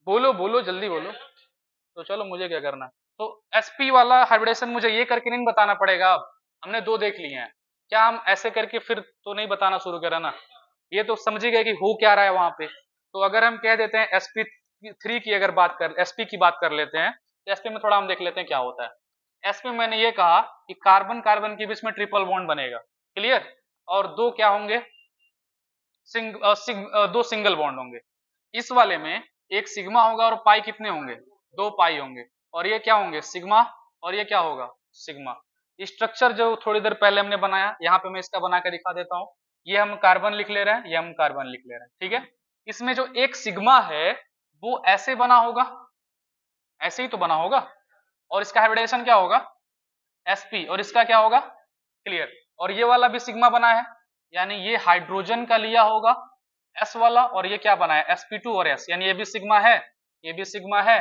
बोलो बोलो जल्दी बोलो, तो चलो मुझे क्या करना है। तो sp वाला हाइब्रिडेशन मुझे ये करके नहीं बताना पड़ेगा, अब हमने दो देख लिए हैं, क्या हम ऐसे करके फिर तो नहीं बताना शुरू करा ना, ये तो समझ ही गए कि हो क्या रहा है वहां पे। तो अगर हम कह देते हैं sp3 की अगर बात कर sp की बात कर लेते हैं, तो sp में थोड़ा हम देख लेते हैं क्या होता है। sp में मैंने ये कहा कि कार्बन कार्बन के बीच में ट्रिपल बॉन्ड बनेगा, क्लियर, और दो क्या होंगे दो सिंगल बॉन्ड होंगे। इस वाले में एक सिग्मा होगा और पाई कितने होंगे, दो पाई होंगे, और ये क्या होंगे सिग्मा और ये क्या होगा, सिग्मा। स्ट्रक्चर जो थोड़ी देर पहले हमने बनाया, यहाँ पे मैं इसका बना के दिखा देता हूँ। ये हम कार्बन लिख ले रहे हैं, ये हम कार्बन लिख ले रहे हैं, ठीक है। इसमें जो एक सिग्मा है वो ऐसे बना होगा, ऐसे ही तो बना होगा, और इसका हाइब्रिडेशन क्या होगा, sp, और इसका क्या होगा, क्लियर। और ये वाला भी सिग्मा बना है, यानी ये हाइड्रोजन का लिया होगा s वाला, और ये क्या बना है, sp2 और s, यानी ये भी सिग्मा है, ये भी सिग्मा है,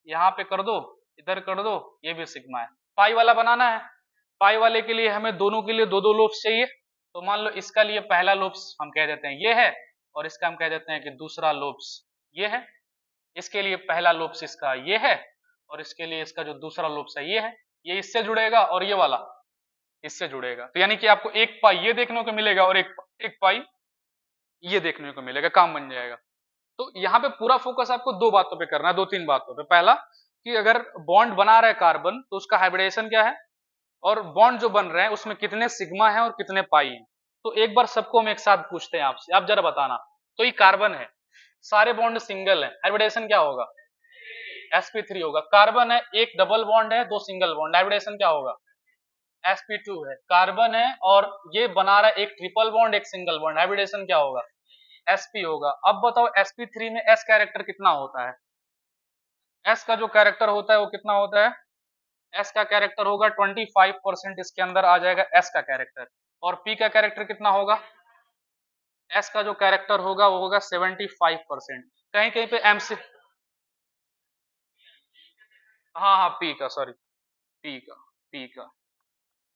यहाँ पे कर दो, इधर कर दो, ये भी सिग्मा है। पाई वाला बनाना है, पाई वाले के लिए हमें दोनों के लिए दो दो लोब्स चाहिए। तो मान लो इसका लिए पहला लोब्स हम कह देते हैं ये है, और इसका हम कह देते हैं कि दूसरा लोब्स ये है। इसके लिए पहला लोब्स इसका ये है, और इसके लिए इसका जो दूसरा लोब्स है ये है। ये इससे जुड़ेगा और ये वाला इससे जुड़ेगा, तो यानी कि आपको एक पाई ये देखने को मिलेगा और एक पाई ये देखने को मिलेगा, काम बन जाएगा। तो यहाँ पे पूरा फोकस आपको दो बातों पे करना है, दो तीन बातों पे। पहला कि अगर बॉन्ड बना रहा है कार्बन तो उसका हाइब्रिडेशन क्या है, और बॉन्ड जो बन रहे हैं उसमें कितने सिग्मा है और कितने पाई है। तो एक बार सबको हम एक साथ पूछते हैं आपसे, आप जरा बताना। तो ये कार्बन है, सारे बॉन्ड सिंगल है, हाइब्रिडेशन क्या होगा, sp3 होगा। कार्बन है, एक डबल बॉन्ड है, दो सिंगल बॉन्ड, हाइब्रिडेशन क्या होगा, sp2 है। कार्बन है और ये बना रहा है एक ट्रिपल बॉन्ड एक सिंगल बॉन्ड, हाइब्रिडेशन क्या होगा, sp होगा। अब बताओ sp3 में s कैरेक्टर कितना होता है, s का जो कैरेक्टर होता है वो कितना होता है, s का कैरेक्टर होगा 25%, इसके अंदर आ जाएगा s का कैरेक्टर। और p का कैरेक्टर कितना होगा, s का जो कैरेक्टर होगा वो होगा 75%। कहीं कहीं पे mc, हाँ हाँ p का, सॉरी p का, p का,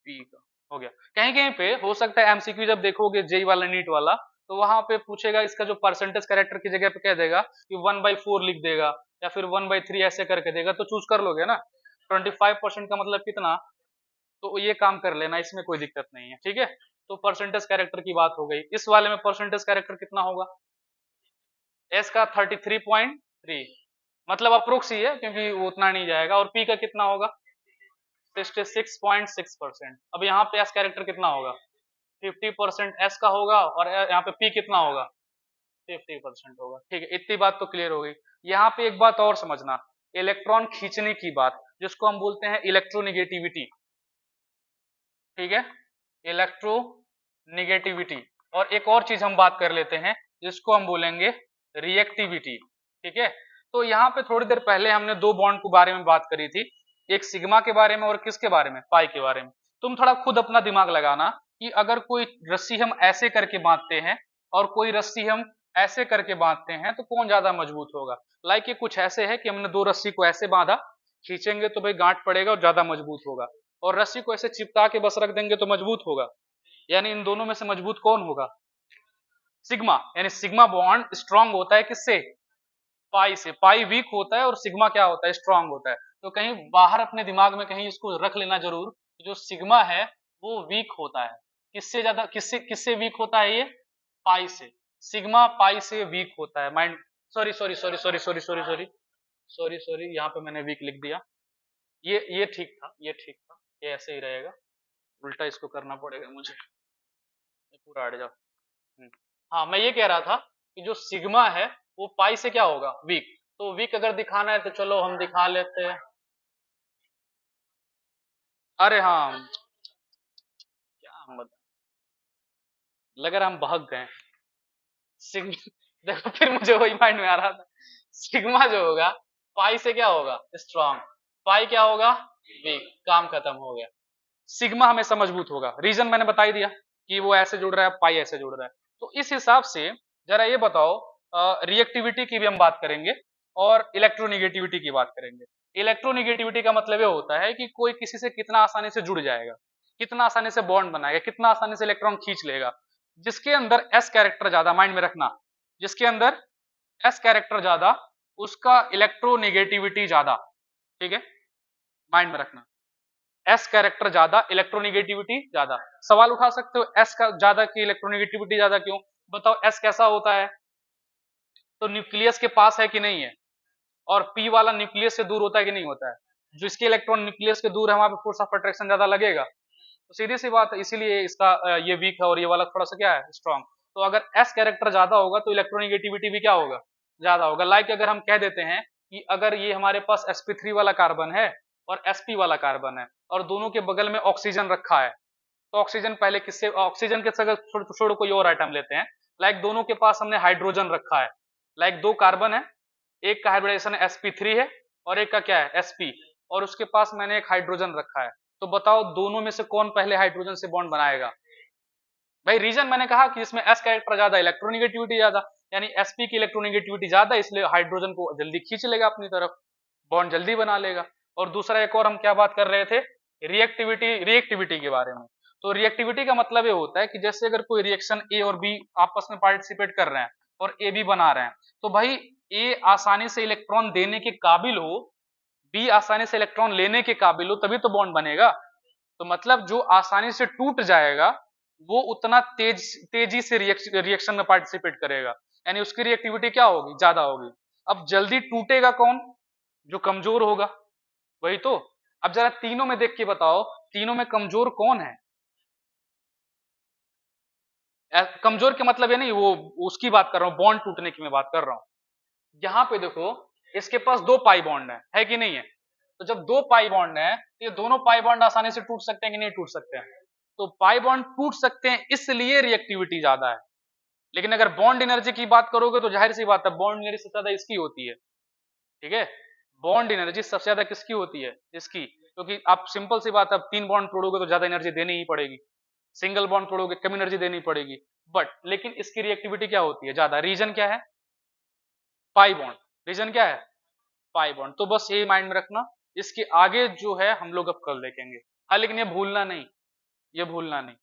p का हो गया। कहीं कहीं पे हो सकता है एमसीक्यू जब देखोगे जेई वाला नीट वाला, तो वहां पे पूछेगा इसका जो परसेंटेज कैरेक्टर की जगह पे कह देगा कि 1/4 लिख देगा, या फिर 1/3 ऐसे करके देगा, तो चूज कर लोगे ना। 25% का मतलब कितना, तो ये काम कर लेना, इसमें कोई दिक्कत नहीं है, ठीक है। तो परसेंटेज कैरेक्टर की बात हो गई। इस वाले में परसेंटेज कैरेक्टर कितना होगा, एस का 33.3, मतलब अप्रोक्स ही है क्योंकि वो उतना नहीं जाएगा। और पी का कितना होगा, 66.6%। अब यहाँ पे एस कैरेक्टर कितना होगा, 50% एस का होगा, और यहाँ पे पी कितना होगा, 50% होगा, ठीक है। इतनी बात तो क्लियर हो गई। यहाँ पे एक बात और समझना, इलेक्ट्रॉन खींचने की बात, जिसको हम बोलते हैं इलेक्ट्रोनिगेटिविटी, ठीक है, इलेक्ट्रोनिगेटिविटी। और एक और चीज हम बात कर लेते हैं जिसको हम बोलेंगे रिएक्टिविटी, ठीक है। तो यहाँ पे थोड़ी देर पहले हमने दो बॉन्ड के बारे में बात करी थी, एक सिग्मा के बारे में और किसके बारे में, पाई के बारे में। तुम थोड़ा खुद अपना दिमाग लगाना कि अगर कोई रस्सी हम ऐसे करके बांधते हैं और कोई रस्सी हम ऐसे करके बांधते हैं तो कौन ज्यादा मजबूत होगा। लाइक ये कुछ ऐसे है कि हमने दो रस्सी को ऐसे बांधा, खींचेंगे तो भाई गांठ पड़ेगा और ज्यादा मजबूत होगा, और रस्सी को ऐसे चिपका के बस रख देंगे तो मजबूत होगा। यानी इन दोनों में से मजबूत कौन होगा, सिग्मा। यानी सिग्मा बॉन्ड स्ट्रांग होता है किससे, पाई से। पाई वीक होता है और सिग्मा क्या होता है, स्ट्रांग होता है। तो कहीं बाहर अपने दिमाग में कहीं इसको रख लेना जरूर, जो सिग्मा है वो वीक होता है। किससे ज्यादा, किससे किससे वीक होता है ये, पाई से। सिग्मा पाई से वीक होता है। Mind, sorry sorry sorry sorry sorry sorry sorry sorry sorry, यहाँ पे मैंने वीक लिख दिया। ये ठीक था, ये ठीक था, ये ऐसे ही रहेगा, उल्टा इसको करना पड़ेगा मुझे, ये पूरा हट जाओ। हाँ, मैं ये कह रहा था कि जो सिग्मा है वो पाई से क्या होगा, वीक। तो वीक अगर दिखाना है तो चलो हम दिखा लेते हैं। अरे हाँ, क्या हम बता, लग रहा हम बहक गए। सिग्मा देखो, फिर मुझे वही माइंड में आ रहा था, सिग्मा जो होगा पाई से क्या होगा, स्ट्रांग, पाई क्या होगा, वीक, काम खत्म हो गया। सिग्मा हमेशा मजबूत होगा, रीजन मैंने बता ही दिया कि वो ऐसे जुड़ रहा है, पाई ऐसे जुड़ रहा है। तो इस हिसाब से जरा ये बताओ, रिएक्टिविटी की भी हम बात करेंगे और इलेक्ट्रोनिगेटिविटी की बात करेंगे। इलेक्ट्रोनिगेटिविटी का मतलब ये होता है कि कोई किसी से कितना आसानी से जुड़ जाएगा, कितना आसानी से बॉन्ड बनाएगा, कितना आसानी से इलेक्ट्रॉन खींच लेगा। जिसके अंदर एस कैरेक्टर ज्यादा, माइंड में रखना, जिसके अंदर एस कैरेक्टर ज्यादा उसका इलेक्ट्रोनिगेटिविटी ज्यादा, ठीक है, माइंड में रखना। एस कैरेक्टर ज्यादा, इलेक्ट्रोनिगेटिविटी ज्यादा। सवाल उठा सकते हो एस का ज्यादा की इलेक्ट्रोनिगेटिविटी ज्यादा क्यों, बताओ एस कैसा होता है, तो न्यूक्लियस के पास है कि नहीं है, और पी वाला न्यूक्लियस से दूर होता है कि नहीं होता है। जो इसके इलेक्ट्रॉन न्यूक्लियस के दूर है वहां पे फोर्स ऑफ अट्रैक्शन ज्यादा लगेगा, तो सीधी सी बात है, इसीलिए इसका ये वीक है और ये वाला थोड़ा सा क्या है, स्ट्रॉन्ग। तो अगर एस कैरेक्टर ज्यादा होगा तो इलेक्ट्रोनिगेटिविटी भी क्या होगा, ज्यादा होगा। लाइक अगर हम कह देते हैं कि अगर ये हमारे पास sp3 वाला कार्बन है और sp वाला कार्बन है और दोनों के बगल में ऑक्सीजन रखा है, तो ऑक्सीजन पहले किससे, ऑक्सीजन के जगह छोड़ कोई और आइटम लेते हैं। लाइक दोनों के पास हमने हाइड्रोजन रखा है, लाइक दो कार्बन है, एक का हाइब्रिडाइजेशन sp3 है और एक का क्या है sp, और उसके पास मैंने एक हाइड्रोजन रखा है। तो बताओ दोनों में से कौन पहले हाइड्रोजन से बॉन्ड बनाएगा? भाई रीजन मैंने कहा कि इसमें s कैरेक्टर ज्यादा, इलेक्ट्रोनिगेटिविटी ज्यादा, यानी sp की इलेक्ट्रोनिगेटिविटी ज्यादा, इसलिए हाइड्रोजन को जल्दी खींच लेगा अपनी तरफ, बॉन्ड जल्दी बना लेगा। और दूसरा एक और हम क्या बात कर रहे थे, रिएक्टिविटी के बारे में। तो रिएक्टिविटी का मतलब ये होता है कि जैसे अगर कोई रिएक्शन ए और बी आपस में पार्टिसिपेट कर रहे हैं और ए बी बना रहे हैं, तो भाई ए आसानी से इलेक्ट्रॉन देने के काबिल हो, बी आसानी से इलेक्ट्रॉन लेने के काबिल हो, तभी तो बॉन्ड बनेगा। तो मतलब जो आसानी से टूट जाएगा वो उतना तेजी से रिएक्शन में पार्टिसिपेट करेगा, यानी उसकी रिएक्टिविटी क्या होगी, ज्यादा होगी। अब जल्दी टूटेगा कौन, जो कमजोर होगा, वही तो। अब जरा तीनों में देख के बताओ, तीनों में कमजोर कौन है? कमजोर के मतलब ये नहीं वो उसकी बात कर रहा हूं, बॉन्ड टूटने की मैं बात कर रहा हूं। यहां पे देखो इसके पास दो पाई बॉन्ड है कि नहीं है? तो जब दो पाई बॉन्ड है तो ये दोनों पाई बॉन्ड आसानी से टूट सकते हैं कि नहीं टूट सकते हैं? तो पाई बॉन्ड टूट सकते हैं, इसलिए रिएक्टिविटी ज्यादा है। लेकिन अगर बॉन्ड एनर्जी की बात करोगे तो जाहिर सी बात है बॉन्ड एनर्जी सबसे ज्यादा इसकी होती है, ठीक है। बॉन्ड एनर्जी सबसे ज्यादा किसकी होती है, इसकी, क्योंकि आप सिंपल सी बात है, अब तीन बॉन्ड तोड़ोगे तो ज्यादा एनर्जी देनी ही पड़ेगी, सिंगल बॉन्ड तोड़ोगे कम एनर्जी देनी पड़ेगी। बट लेकिन इसकी रिएक्टिविटी क्या होती है, ज्यादा। रीजन क्या है, पाई बॉन्ड। रीजन क्या है, पाई बॉन्ड। तो बस यही माइंड में रखना, इसके आगे जो है हम लोग अब कल देखेंगे। हाँ लेकिन ये भूलना नहीं, ये भूलना नहीं।